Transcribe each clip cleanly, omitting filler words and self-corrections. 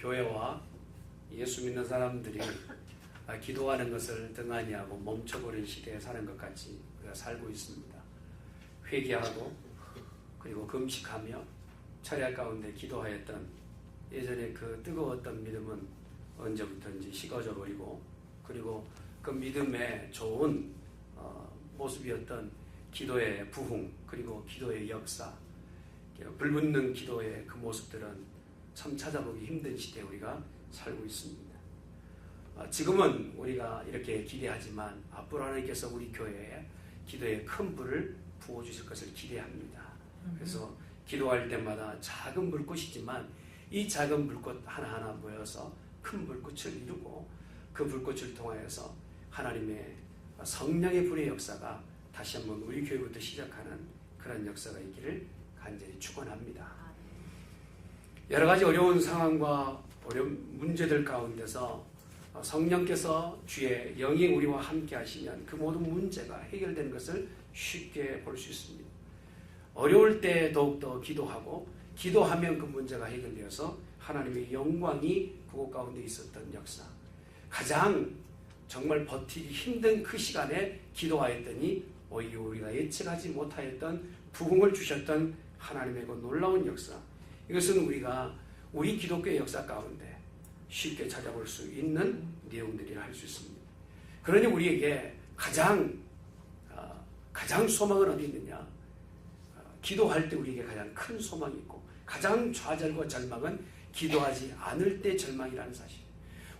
교회와 예수 믿는 사람들이 기도하는 것을 등한히 하고 멈춰버린 시대에 사는 것 같이 우리가 살고 있습니다. 회개하고 그리고 금식하며 철야 가운데 기도하였던 예전에 그 뜨거웠던 믿음은 언제부터인지 식어져 버리고, 그리고 그 믿음의 좋은 모습이었던 기도의 부흥, 그리고 기도의 역사, 불붙는 기도의 그 모습들은 참 찾아보기 힘든 시대에 우리가 살고 있습니다. 지금은 우리가 이렇게 기대하지만 앞으로 하나님께서 우리 교회에 기도에 큰 불을 부어주실 것을 기대합니다. 그래서 기도할 때마다 작은 불꽃이지만 이 작은 불꽃 하나하나 모여서 큰 불꽃을 이루고, 그 불꽃을 통하여서 하나님의 성령의 불의 역사가 다시 한번 우리 교회부터 시작하는 그런 역사가 있기를 간절히 축원합니다. 여러 가지 어려운 상황과 어려운 문제들 가운데서 성령께서 주의 영이 우리와 함께 하시면 그 모든 문제가 해결되는 것을 쉽게 볼 수 있습니다. 어려울 때 더욱더 기도하고, 기도하면 그 문제가 해결되어서 하나님의 영광이 그곳 가운데 있었던 역사, 가장 정말 버티기 힘든 그 시간에 기도하였더니 오히려 우리가 예측하지 못하였던 부흥을 주셨던 하나님의 그 놀라운 역사, 이것은 우리가 우리 기독교의 역사 가운데 쉽게 찾아볼 수 있는 내용들이라 할 수 있습니다. 그러니 우리에게 가장 소망은 어디 있느냐? 기도할 때 우리에게 가장 큰 소망이 있고, 가장 좌절과 절망은 기도하지 않을 때 절망이라는 사실.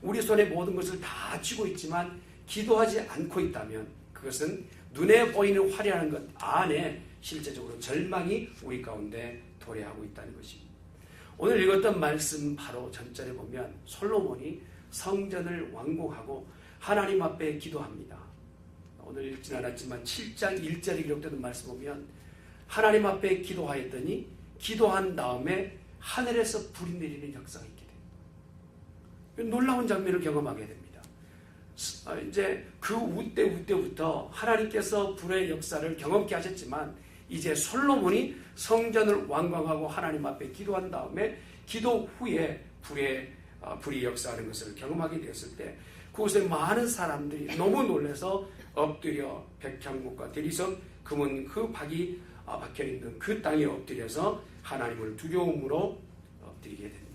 우리 손에 모든 것을 다 쥐고 있지만 기도하지 않고 있다면 그것은 눈에 보이는 화려한 것 안에 실제적으로 절망이 우리 가운데 도래하고 있다는 것입니다. 오늘 읽었던 말씀 바로 전절에 보면 솔로몬이 성전을 완공하고 하나님 앞에 기도합니다. 오늘 읽진 않았지만 7장 1절에 기록되는 말씀 보면 하나님 앞에 기도하였더니 기도한 다음에 하늘에서 불이 내리는 역사가 있게 됩니다. 놀라운 장면을 경험하게 됩니다. 이제 그 우때부터 하나님께서 불의 역사를 경험케 하셨지만 이제 솔로몬이 성전을 완공하고 하나님 앞에 기도한 다음에 기도 후에 불이 역사하는 것을 경험하게 되었을 때 그곳에 많은 사람들이 너무 놀라서 엎드려 백향목과 대리석 금은 그 박이 박혀있는 그 땅에 엎드려서 하나님을 두려움으로 엎드리게 됩니다.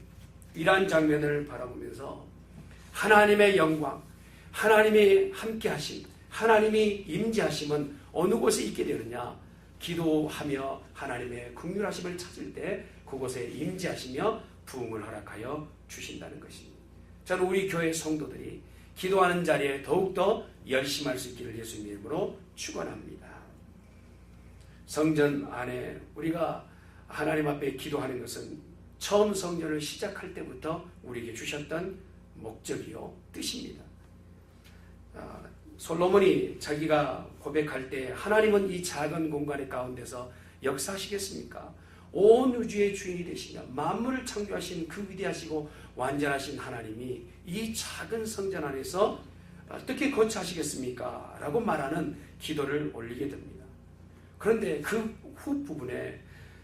이러한 장면을 바라보면서 하나님의 영광, 하나님이 함께하심, 하나님이 임재하심은 어느 곳에 있게 되느냐? 기도하며 하나님의 긍휼하심을 찾을 때 그곳에 임재하시며 부흥을 허락하여 주신다는 것입니다. 저는 우리 교회 성도들이 기도하는 자리에 더욱더 열심히 할 수 있기를 예수님의 이름으로 축원합니다. 성전 안에 우리가 하나님 앞에 기도하는 것은 처음 성전을 시작할 때부터 우리에게 주셨던 목적이요 뜻입니다. 솔로몬이 자기가 고백할 때 하나님은 이 작은 공간 가운데서 역사하시겠습니까? 온 우주의 주인이 되시며 만물을 창조하신 그 위대하시고 완전하신 하나님이 이 작은 성전 안에서 어떻게 거처하시겠습니까? 라고 말하는 기도를 올리게 됩니다. 그런데 그 후 부분에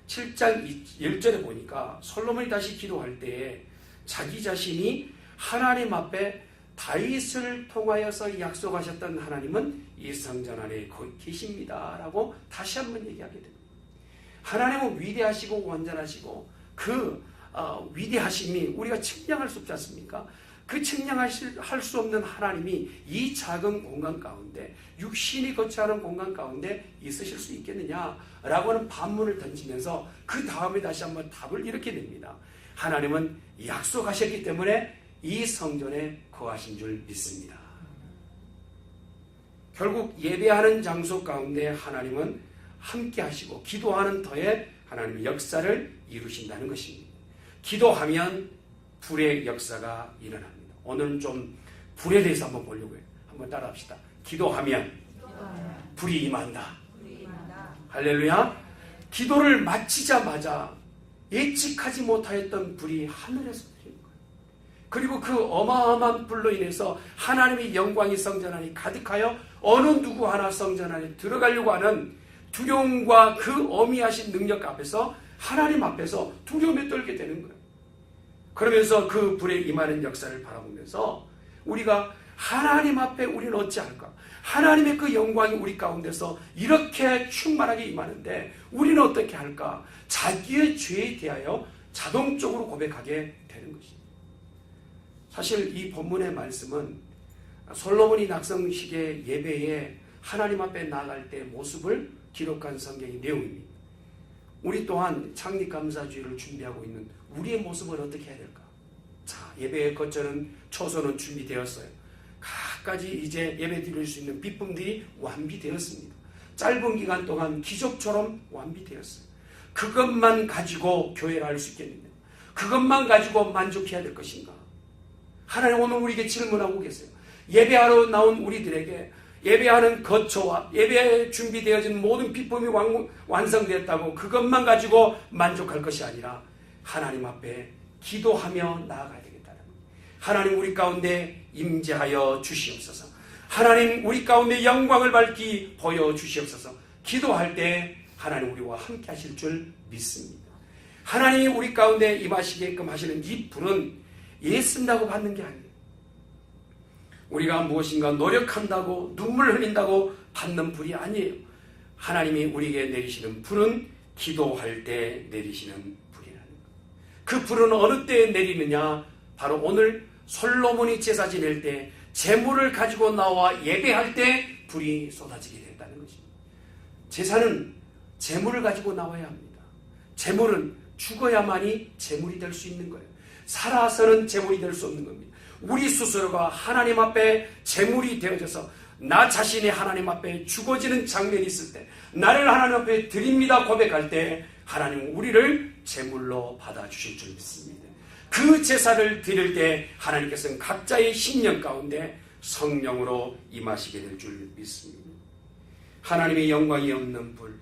7장 1절에 보니까 솔로몬이 다시 기도할 때에 자기 자신이 하나님 앞에 다윗을 통하여서 약속하셨던 하나님은 이 성전 안에 계십니다 라고 다시 한번 얘기하게 됩니다. 하나님은 위대하시고 완전하시고 그 위대하심이 우리가 측량할 수 없지 않습니까? 그 측량할 수 없는 하나님이 이 작은 공간 가운데, 육신이 거처하는 공간 가운데 있으실 수 있겠느냐라고 하는 반문을 던지면서 그 다음에 다시 한번 답을 이렇게 냅니다. 하나님은 약속하셨기 때문에 이 성전에 거하신 줄 믿습니다. 결국 예배하는 장소 가운데 하나님은 함께 하시고 기도하는 터에 하나님의 역사를 이루신다는 것입니다. 기도하면 불의 역사가 일어납니다. 오늘은 좀 불에 대해서 한번 보려고 해요. 한번 따라합시다. 기도하면 불이 임한다. 할렐루야. 기도를 마치자마자 예측하지 못하였던 불이 하늘에서 내리는 거예요. 그리고 그 어마어마한 불로 인해서 하나님의 영광이 성전 안에 가득하여 어느 누구 하나 성전 안에 들어가려고 하는 두려움과 그 어미하신 능력 앞에서, 하나님 앞에서 두려움에 떨게 되는 거예요. 그러면서 그 불에 임하는 역사를 바라보면서 우리가 하나님 앞에 우리는 어찌할까? 하나님의 그 영광이 우리 가운데서 이렇게 충만하게 임하는데 우리는 어떻게 할까? 자기의 죄에 대하여 자동적으로 고백하게 되는 것입니다. 사실 이 본문의 말씀은 솔로몬이 낙성식의 예배에 하나님 앞에 나아갈 때 모습을 기록한 성경의 내용입니다. 우리 또한 창립감사주의를 준비하고 있는 우리의 모습은 어떻게 해야 될까? 자, 예배의 거처는 초소는 준비되었어요. 각가지 이제 예배 드릴 수 있는 비품들이 완비되었습니다. 짧은 기간 동안 기적처럼 완비되었어요. 그것만 가지고 교회를 할 수 있겠는데 그것만 가지고 만족해야 될 것인가? 하나님 오늘 우리에게 질문하고 계세요. 예배하러 나온 우리들에게 예배하는 거처와 예배에 준비되어진 모든 비품이 완성되었다고 그것만 가지고 만족할 것이 아니라 하나님 앞에 기도하며 나아가야 되겠다는 거예요. 하나님 우리 가운데 임재하여 주시옵소서. 하나님 우리 가운데 영광을 밝히 보여주시옵소서. 기도할 때 하나님 우리와 함께 하실 줄 믿습니다. 하나님이 우리 가운데 임하시게끔 하시는 이 불은 예쓴다고 받는 게 아니에요. 우리가 무엇인가 노력한다고 눈물 흘린다고 받는 불이 아니에요. 하나님이 우리에게 내리시는 불은 기도할 때 내리시는 불이라는 거예요. 그 불은 어느 때에 내리느냐? 바로 오늘 솔로몬이 제사 지낼 때 제물을 가지고 나와 예배할 때 불이 쏟아지게 됐다는 것입니다. 제사는 제물을 가지고 나와야 합니다. 제물은 죽어야만이 제물이 될 수 있는 거예요. 살아서는 제물이 될 수 없는 겁니다. 우리 스스로가 하나님 앞에 제물이 되어져서 나 자신이 하나님 앞에 죽어지는 장면이 있을 때 나를 하나님 앞에 드립니다 고백할 때 하나님은 우리를 제물로 받아주실 줄 믿습니다. 그 제사를 드릴 때 하나님께서는 각자의 심령 가운데 성령으로 임하시게 될 줄 믿습니다. 하나님의 영광이 없는 불,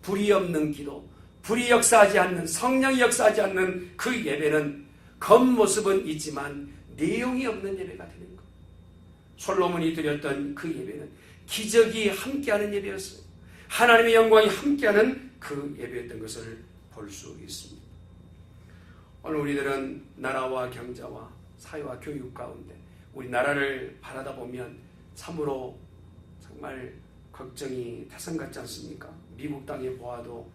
불이 없는 기도, 불이 역사하지 않는, 성령이 역사하지 않는 그 예배는 겉모습은 있지만 내용이 없는 예배가 되는 거예요. 솔로몬이 드렸던 그 예배는 기적이 함께하는 예배였어요. 하나님의 영광이 함께하는 그 예배였던 것을 볼 수 있습니다. 오늘 우리들은 나라와 경제와 사회와 교육 가운데 우리 나라를 바라다 보면 참으로 정말 걱정이 태산 같지 않습니까? 미국 땅에 보아도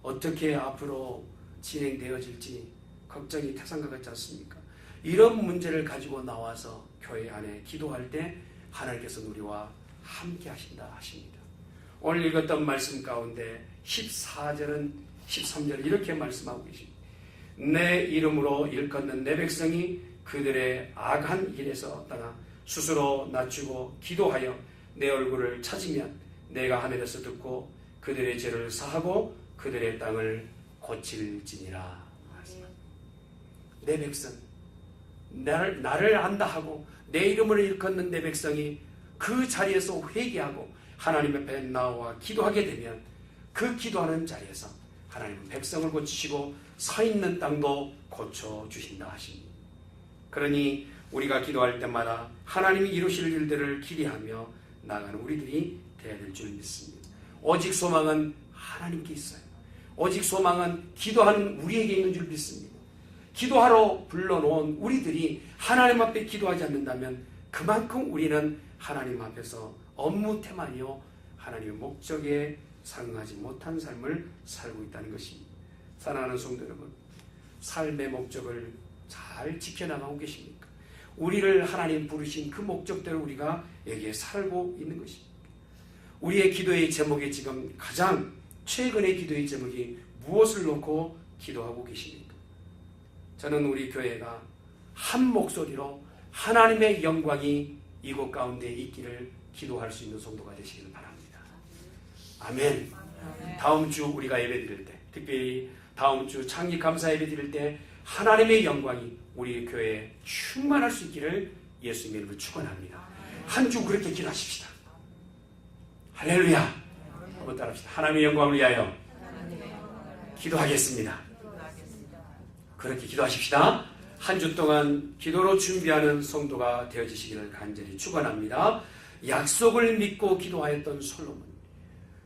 어떻게 앞으로 진행되어질지 걱정이 태산과 같지 않습니까? 이런 문제를 가지고 나와서 교회 안에 기도할 때 하나님께서 우리와 함께 하신다 하십니다. 오늘 읽었던 말씀 가운데 14절은 13절 이렇게 말씀하고 계십니다. 내 이름으로 일컫는 내 백성이 그들의 악한 일에서 떠나 스스로 낮추고 기도하여 내 얼굴을 찾으면 내가 하늘에서 듣고 그들의 죄를 사하고 그들의 땅을 고칠지니라. 내 백성, 나를 안다 하고 내 이름을 일컫는 내 백성이 그 자리에서 회개하고 하나님 앞에 나와 기도하게 되면 그 기도하는 자리에서 하나님은 백성을 고치시고 서 있는 땅도 고쳐주신다 하십니다. 그러니 우리가 기도할 때마다 하나님이 이루실 일들을 기대하며 나가는 우리들이 되어야 될 줄 믿습니다. 오직 소망은 하나님께 있어요. 오직 소망은 기도하는 우리에게 있는 줄 믿습니다. 기도하러 불러놓은 우리들이 하나님 앞에 기도하지 않는다면 그만큼 우리는 하나님 앞에서 업무 태만이요 하나님의 목적에 상응하지 못한 삶을 살고 있다는 것입니다. 사랑하는 성도 여러분, 삶의 목적을 잘 지켜나가고 계십니까? 우리를 하나님 부르신 그 목적대로 우리가 여기에 살고 있는 것입니다. 우리의 기도의 제목이 지금 가장 최근의 기도의 제목이 무엇을 놓고 기도하고 계십니까? 저는 우리 교회가 한 목소리로 하나님의 영광이 이곳 가운데 있기를 기도할 수 있는 성도가 되시기를 바랍니다. 아멘. 다음 주 우리가 예배 드릴 때, 특별히 다음 주 창립 감사 예배 드릴 때 하나님의 영광이 우리 교회에 충만할 수 있기를 예수님의 이름으로 축원합니다. 한 주 그렇게 기도하십시다. 할렐루야. 한번 따라합시다. 하나님의 영광을 위하여 기도하겠습니다. 그렇게 기도하십시다. 한 주 동안 기도로 준비하는 성도가 되어지시기를 간절히 축원합니다. 약속을 믿고 기도하였던 솔로몬.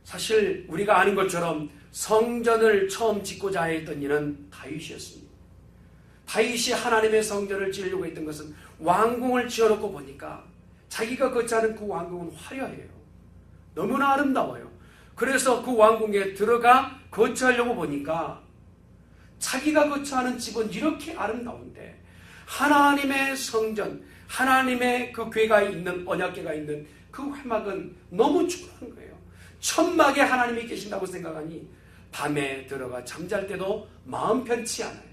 사실 우리가 아는 것처럼 성전을 처음 짓고자 했던 이는 다윗이었습니다. 다윗이 하나님의 성전을 지으려고 했던 것은 왕궁을 지어놓고 보니까 자기가 거처하는 그 왕궁은 화려해요. 너무나 아름다워요. 그래서 그 왕궁에 들어가 거처하려고 보니까 자기가 거처하는 집은 이렇게 아름다운데 하나님의 성전, 하나님의 그 궤가 있는, 언약궤가 있는 그 회막은 너무 초라한 거예요. 천막에 하나님이 계신다고 생각하니 밤에 들어가 잠잘 때도 마음 편치 않아요.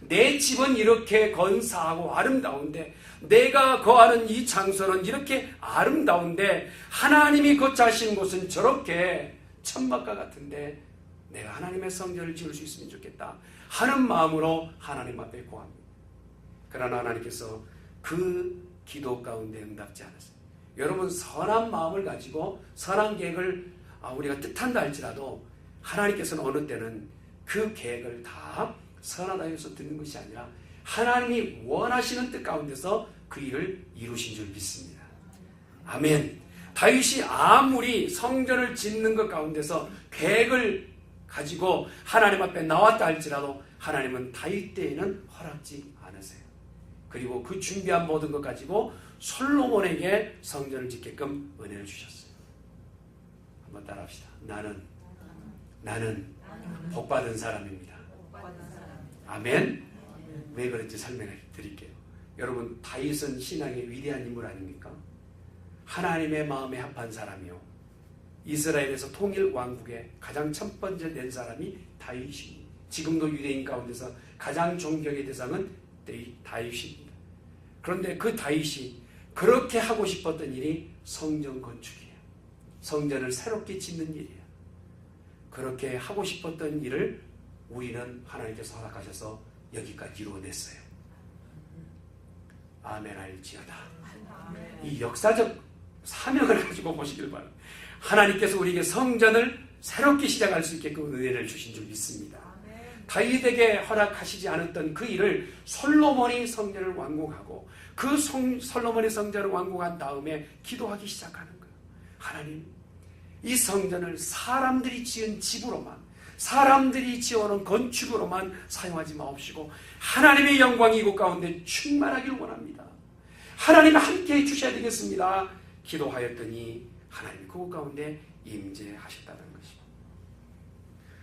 내 집은 이렇게 건사하고 아름다운데, 내가 거하는 이 장소는 이렇게 아름다운데 하나님이 거처하시는 곳은 저렇게 천막과 같은데 내가 하나님의 성전을 지을 수 있으면 좋겠다 하는 마음으로 하나님 앞에 구합니다. 그러나 하나님께서 그 기도 가운데 응답지 않았어요. 여러분, 선한 마음을 가지고 선한 계획을 우리가 뜻한다 할지라도 하나님께서는 어느 때는 그 계획을 다 선하다 해서 듣는 것이 아니라 하나님이 원하시는 뜻 가운데서 그 일을 이루신 줄 믿습니다. 아멘. 다윗이 아무리 성전을 짓는 것 가운데서 계획을 가지고 하나님 앞에 나왔다 할지라도 하나님은 다윗 때에는 허락지 않으세요. 그리고 그 준비한 모든 것 가지고 솔로몬에게 성전을 짓게끔 은혜를 주셨어요. 한번 따라합시다. 나는 복받은 사람입니다. 아멘. 왜 그런지 설명해 드릴게요. 여러분, 다윗은 신앙의 위대한 인물 아닙니까? 하나님의 마음에 합한 사람이요, 이스라엘에서 통일 왕국의 가장 첫 번째 낸 사람이 다윗입니다. 지금도 유대인 가운데서 가장 존경의 대상은 다윗입니다. 그런데 그 다윗이 그렇게 하고 싶었던 일이 성전 건축이에요. 성전을 새롭게 짓는 일이에요. 그렇게 하고 싶었던 일을 우리는 하나님께서 허락하셔서 여기까지 이루어냈어요. 아멘 할지어다. 이 역사적 사명을 가지고 보시길 바랍니다. 하나님께서 우리에게 성전을 새롭게 시작할 수 있게끔 은혜를 주신 줄 믿습니다. 다윗에게 허락하시지 않았던 그 일을 솔로몬이 성전을 완공하고 그 솔로몬이 성전을 완공한 다음에 기도하기 시작하는 거예요. 하나님, 이 성전을 사람들이 지은 집으로만, 사람들이 지어놓은 건축으로만 사용하지 마옵시고 하나님의 영광이 이곳 가운데 충만하길 원합니다. 하나님 함께 해주셔야 되겠습니다. 기도하였더니 하나님 그곳 가운데 임재하셨다는 것입니다.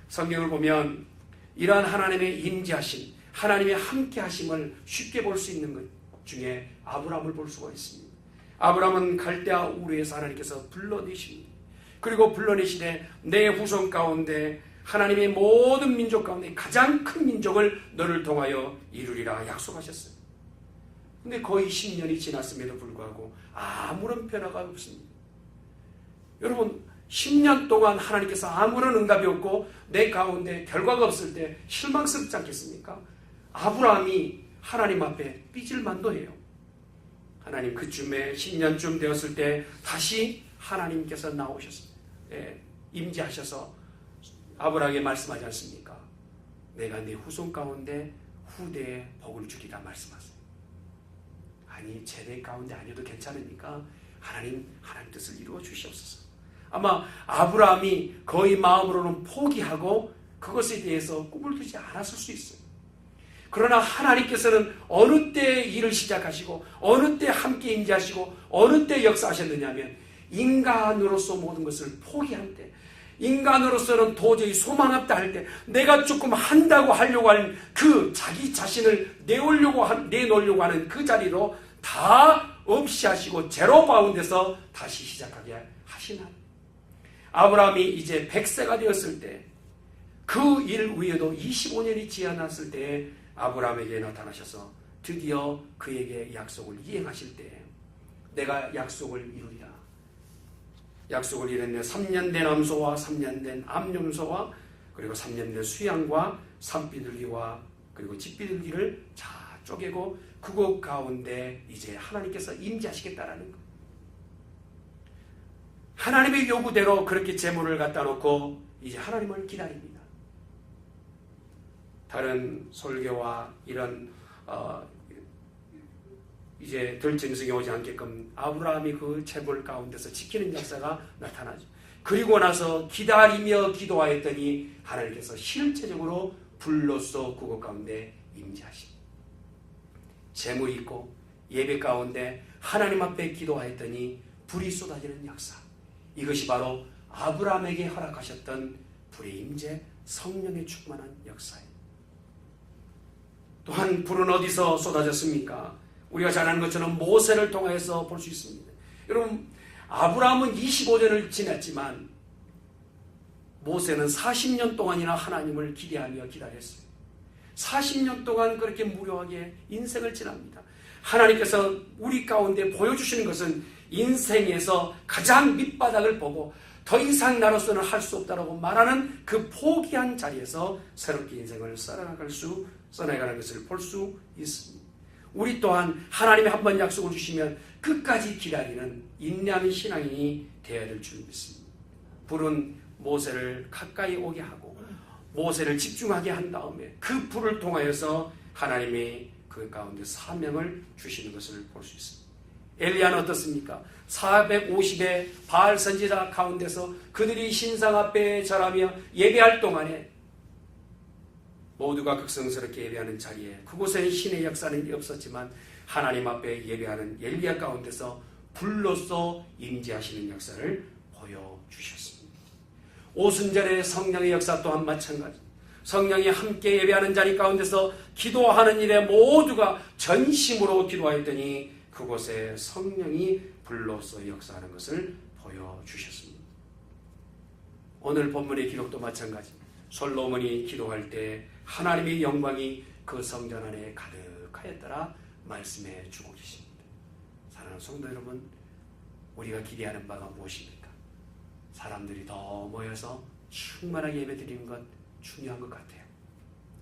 성경을 보면 이러한 하나님의 임재하심, 하나님의 함께하심을 쉽게 볼 수 있는 것 중에 아브라함을 볼 수가 있습니다. 아브라함은 갈대아 우르에서 하나님께서 불러내십니다. 그리고 불러내시되 내 후손 가운데 하나님의 모든 민족 가운데 가장 큰 민족을 너를 통하여 이루리라 약속하셨어요. 근데 거의 10년이 지났음에도 불구하고 아무런 변화가 없습니다. 여러분, 10년 동안 하나님께서 아무런 응답이 없고 내 가운데 결과가 없을 때 실망스럽지 않겠습니까? 아브라함이 하나님 앞에 삐질 만도 해요. 하나님, 그쯤에 10년쯤 되었을 때 다시 하나님께서 나오셨습니다. 임재하셔서 아브라함에게 말씀하지 않습니까? 내가 네 후손 가운데 후대에 복을 주리라 말씀하세요. 아니, 제대 가운데 아니어도 괜찮으니까 하나님 뜻을 이루어 주시옵소서. 아마 아브라함이 거의 마음으로는 포기하고 그것에 대해서 꿈을 두지 않았을 수 있어요. 그러나 하나님께서는 어느 때 일을 시작하시고 어느 때 함께 임재하시고 어느 때 역사하셨느냐 하면 인간으로서 모든 것을 포기할 때, 인간으로서는 도저히 소망 없다 할 때, 내가 조금 한다고 하려고 하는 그 자기 자신을 내놓으려고 하는 그 자리로 다 없이 하시고 제로 바운드에서 다시 시작하게 하시나. 아브라함이 이제 100세가 되었을 때, 그 일 위에도 25년이 지났을 때에 아브라함에게 나타나셔서 드디어 그에게 약속을 이행하실 때 내가 약속을 이루리라. 약속을 이뤘네. 3년 된 암소와 3년 된 암염소와 그리고 3년 된 수양과 산비둘기와 그리고 집비둘기를 다 쪼개고 그곳 가운데 이제 하나님께서 임재하시겠다라는 것. 하나님의 요구대로 그렇게 제물을 갖다 놓고 이제 하나님을 기다립니다. 다른 설교와 이런 이제 덜 짐승이 오지 않게끔 아브라함이 그 제물 가운데서 지키는 역사가 나타나죠. 그리고 나서 기다리며 기도하였더니 하나님께서 실제적으로 불로써 그곳 가운데 임재하십니다. 재물이 있고 예배 가운데 하나님 앞에 기도하였더니 불이 쏟아지는 역사. 이것이 바로 아브라함에게 허락하셨던 불의 임재, 성령의 충만한 역사예요. 또한 불은 어디서 쏟아졌습니까? 우리가 잘 아는 것처럼 모세를 통해서 볼 수 있습니다. 여러분, 아브라함은 25년을 지났지만 모세는 40년 동안이나 하나님을 기대하며 기다렸어요. 40년 동안 그렇게 무료하게 인생을 지납니다. 하나님께서 우리 가운데 보여주시는 것은 인생에서 가장 밑바닥을 보고 더 이상 나로서는 할 수 없다라고 말하는 그 포기한 자리에서 새롭게 인생을 써나가는 것을 볼 수 있습니다. 우리 또한 하나님이 한번 약속을 주시면 끝까지 기다리는 인내하는 신앙인이 되어야 될 줄 믿습니다. 불은 모세를 가까이 오게 하고 모세를 집중하게 한 다음에 그 불을 통하여서 하나님이 그 가운데 사명을 주시는 것을 볼 수 있습니다. 엘리야는 어떻습니까? 450의 바알 선지자 가운데서 그들이 신상 앞에 절하며 예배할 동안에 모두가 극성스럽게 예배하는 자리에 그곳에는 신의 역사는 없었지만 하나님 앞에 예배하는 엘리야 가운데서 불로써 임재하시는 역사를 보여주셨습니다. 오순절의 성령의 역사 또한 마찬가지. 성령이 함께 예배하는 자리 가운데서 기도하는 일에 모두가 전심으로 기도하였더니 그곳에 성령이 불로써 역사하는 것을 보여주셨습니다. 오늘 본문의 기록도 마찬가지. 솔로몬이 기도할 때 하나님의 영광이 그 성전 안에 가득하였더라 말씀해 주고 계십니다. 사랑하는 성도 여러분, 우리가 기대하는 바가 무엇입니까? 사람들이 더 모여서 충만하게 예배드리는 것 중요한 것 같아요.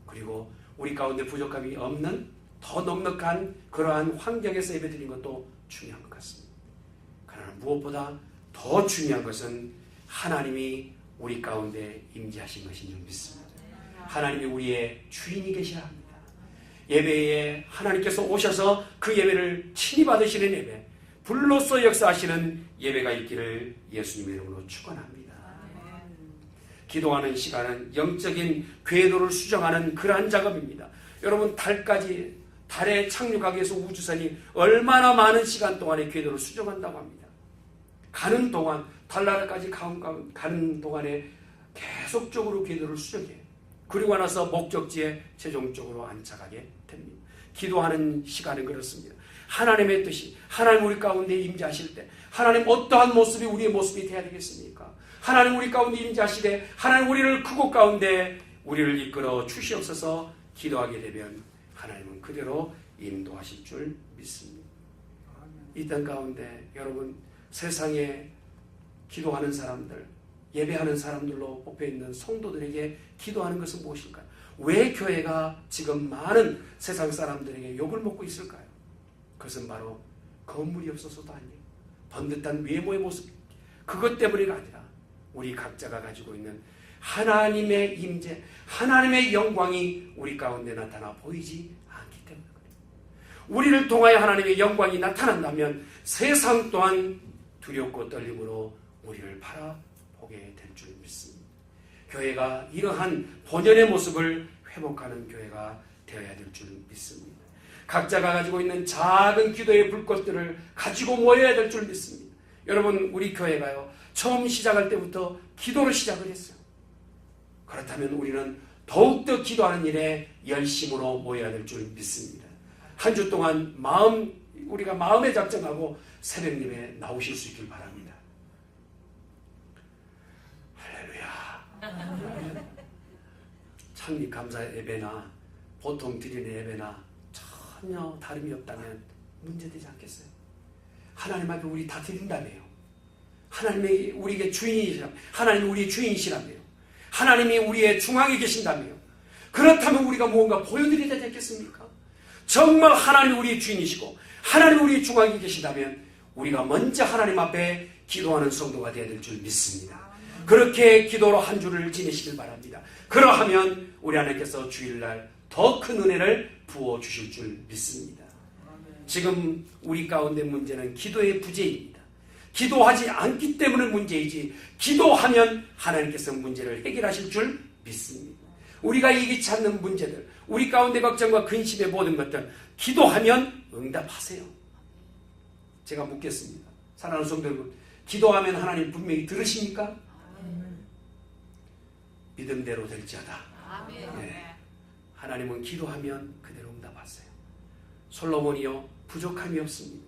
그리고 우리 가운데 부족함이 없는 더 넉넉한 그러한 환경에서 예배드리는 것도 중요한 것 같습니다. 그러나 무엇보다 더 중요한 것은 하나님이 우리 가운데 임재하신 것인 줄 믿습니다. 하나님이 우리의 주인이 계시라 합니다. 예배에 하나님께서 오셔서 그 예배를 친히 받으시는 예배, 불로써 역사하시는 예배가 있기를 예수님의 이름으로 축원합니다. 기도하는 시간은 영적인 궤도를 수정하는 그러한 작업입니다. 여러분, 달에 착륙하기 위해서 우주선이 얼마나 많은 시간 동안에 궤도를 수정한다고 합니다. 가는 동안, 달나라까지 가는 동안에 계속적으로 궤도를 수정해요. 그리고 나서 목적지에 최종적으로 안착하게 됩니다. 기도하는 시간은 그렇습니다. 하나님의 뜻이, 하나님 우리 가운데 임재하실 때 하나님 어떠한 모습이 우리의 모습이 되어야 되겠습니까? 하나님 우리 가운데 임재하시되 하나님 우리를 그곳 가운데 우리를 이끌어 주시옵소서. 기도하게 되면 하나님은 그대로 인도하실 줄 믿습니다. 이 땅 가운데 여러분, 세상에 기도하는 사람들, 예배하는 사람들로 뽑혀있는 성도들에게 기도하는 것은 무엇일까요? 왜 교회가 지금 많은 세상 사람들에게 욕을 먹고 있을까요? 그것은 바로 건물이 없어서도 아니에요. 번듯한 외모의 모습, 그것 때문이가 아니라 우리 각자가 가지고 있는 하나님의 임재, 하나님의 영광이 우리 가운데 나타나 보이지 않기 때문에 그래요. 우리를 통하여 하나님의 영광이 나타난다면 세상 또한 두렵고 떨림으로 우리를 바라보게 될 줄 믿습니다. 교회가 이러한 본연의 모습을 회복하는 교회가 되어야 될 줄 믿습니다. 각자가 가지고 있는 작은 기도의 불꽃들을 가지고 모여야 될 줄 믿습니다. 여러분, 우리 교회가요, 처음 시작할 때부터 기도로 시작을 했어요. 그렇다면 우리는 더욱더 기도하는 일에 열심으로 모여야 될 줄 믿습니다. 한 주 동안 우리가 마음에 작정하고 새벽 예배에 나오실 수 있길 바랍니다. 할렐루야. 창립 감사 예배나 보통 드리는 예배나 전혀 다름이 없다면 문제되지 않겠어요? 하나님 앞에 우리 다 드린다며요. 하나님이 우리에게 주인이시라며, 하나님이 우리의 주인이시라며요. 하나님이 우리의 중앙에 계신다며요. 그렇다면 우리가 무언가 보여드려야 되지 않겠습니까? 정말 하나님이 우리의 주인이시고 하나님이 우리의 중앙에 계신다면 우리가 먼저 하나님 앞에 기도하는 성도가 되어야 될 줄 믿습니다. 그렇게 기도로 한 주를 지내시길 바랍니다. 그러하면 우리 하나님께서 주일날 더 큰 은혜를 부어주실 줄 믿습니다. 지금 우리 가운데 문제는 기도의 부재입니다. 기도하지 않기 때문에 문제이지, 기도하면 하나님께서 문제를 해결하실 줄 믿습니다. 우리가 이기지 않는 문제들, 우리 가운데 걱정과 근심의 모든 것들 기도하면 응답하세요. 제가 묻겠습니다. 사랑하는 성도 여러분, 기도하면 하나님 분명히 들으십니까? 믿음대로 될지어다. 네. 하나님은 기도하면 그대로 응답하세요. 솔로몬이요 부족함이 없습니다.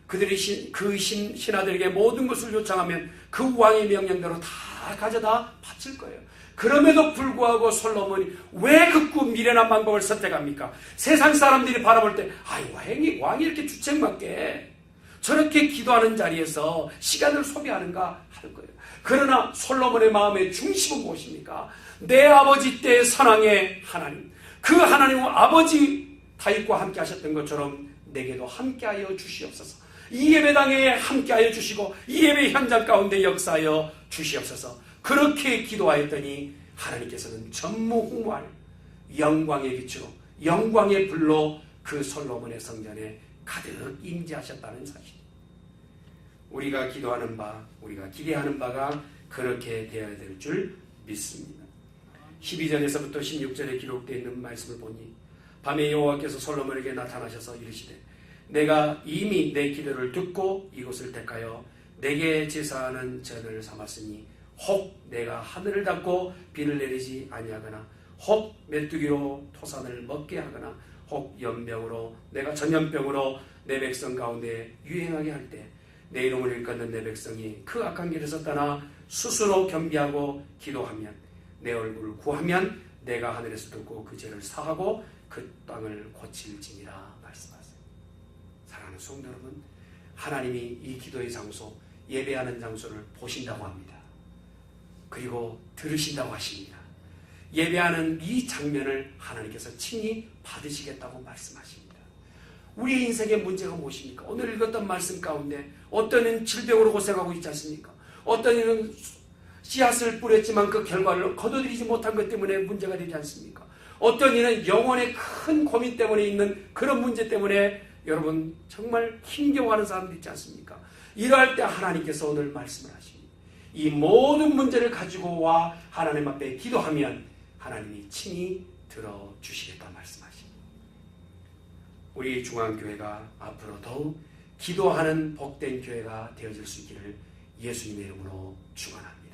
그들이 신하들에게 모든 것을 요청하면 그 왕의 명령대로 다 가져다 바칠 거예요. 그럼에도 불구하고 솔로몬이 왜 극구 미련한 방법을 선택합니까? 세상 사람들이 바라볼 때 왕이 이렇게 주책맞게 저렇게 기도하는 자리에서 시간을 소비하는가 할 거예요. 그러나 솔로몬의 마음의 중심은 무엇입니까? 내 아버지 때의 선왕의 하나님, 그 하나님은 아버지 다윗과 함께 하셨던 것처럼 내게도 함께하여 주시옵소서. 이 예배당에 함께하여 주시고 이 예배 현장 가운데 역사하여 주시옵소서. 그렇게 기도하였더니 하나님께서는 전무후무할 영광의 빛으로 영광의 불로 그 솔로몬의 성전에 가득 임재하셨다는 사실. 우리가 기도하는 바, 우리가 기대하는 바가 그렇게 되어야 될 줄 믿습니다. 12절에서부터 16절에 기록되어 있는 말씀을 보니 밤에 여호와께서 솔로몬에게 나타나셔서 이르시되 내가 이미 내 기도를 듣고 이곳을 택하여 내게 제사하는 전을 삼았으니 혹 내가 하늘을 닫고 비를 내리지 아니하거나 혹 메뚜기로 토산을 먹게 하거나 혹 연병으로 내가 전염병으로 내 백성 가운데 유행하게 할 때 내 이름을 일컫는 내 백성이 그 악한 길에서 떠나 스스로 겸비하고 기도하면 내 얼굴을 구하면 내가 하늘에서 듣고 그 죄를 사하고 그 땅을 고칠지니라 말씀하세요. 사랑하는 성도 여러분, 하나님이 이 기도의 장소, 예배하는 장소를 보신다고 합니다. 그리고 들으신다고 하십니다. 예배하는 이 장면을 하나님께서 친히 받으시겠다고 말씀하십니다. 우리의 인생의 문제가 무엇입니까? 오늘 읽었던 말씀 가운데 어떤 이는 질병으로 고생하고 있지 않습니까? 어떤 이는 씨앗을 뿌렸지만 그 결과를 거둬들이지 못한 것 때문에 문제가 되지 않습니까? 어떤 이는 영혼의 큰 고민 때문에 있는 그런 문제 때문에 여러분 정말 힘겨워하는 사람들 있지 않습니까? 이러할 때 하나님께서 오늘 말씀을 하십니다. 이 모든 문제를 가지고 와 하나님 앞에 기도하면 하나님이 친히 들어주시겠다 말씀하십니다. 우리 중앙교회가 앞으로 더욱 기도하는 복된 교회가 되어질 수 있기를 예수님의 이름으로 축원합니다.